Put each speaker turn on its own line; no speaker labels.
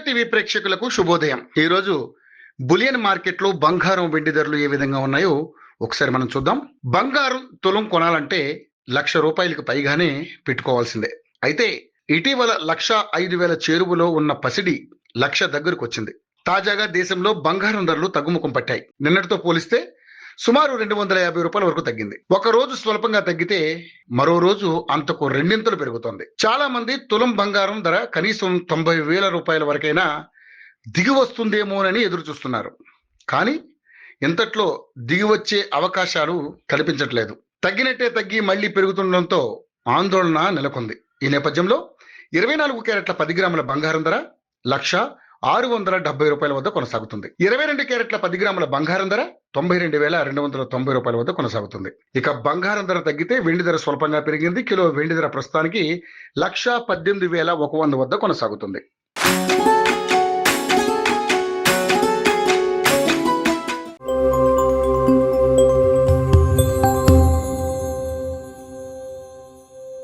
TV ప్రేక్షకులకు శుభోదయం. ఈరోజు బులియన్ మార్కెట్లో బంగారం వెండి ధరలు ఏ విధంగా ఉన్నాయో ఒకసారి మనం చూద్దాం. బంగారం తులం కొనాలంటే ₹1,00,000 పైగానే పెట్టుకోవాల్సిందే. అయితే ఇటీవల 1,05,000 చేరువలో ఉన్న పసిడి 1,00,000 దగ్గరకు వచ్చింది. తాజాగా దేశంలో బంగారం ధరలు తగ్గుముఖం పట్టాయి. నిన్నటితో పోలిస్తే సుమారు ₹250 వరకు తగ్గింది. ఒక రోజు స్వల్పంగా తగ్గితే మరో రోజు అంతకు రెండింతలు పెరుగుతోంది. చాలా మంది తులం బంగారం ధర కనీసం ₹90,000 వరకైనా దిగి వస్తుందేమోనని ఎదురు చూస్తున్నారు. కానీ ఇంతట్లో దిగి వచ్చే అవకాశాలు కనిపించట్లేదు. తగ్గినట్టే తగ్గి మళ్లీ పెరుగుతుండటంతో ఆందోళన నెలకొంది. ఈ నేపథ్యంలో 24 క్యారెట్ల 10 గ్రాముల బంగారం ధర ₹1,670 వద్ద కొనసాగుతుంది. 22 క్యారెట్ల 10 గ్రాముల బంగారం ధర ₹92,290 వద్ద కొనసాగుతుంది. ఇక బంగారం ధర తగ్గితే వెండి ధర స్వల్పంగా పెరిగింది. కిలో వెండి ధర ప్రస్తుతానికి ₹1,18,100 వద్ద కొనసాగుతుంది.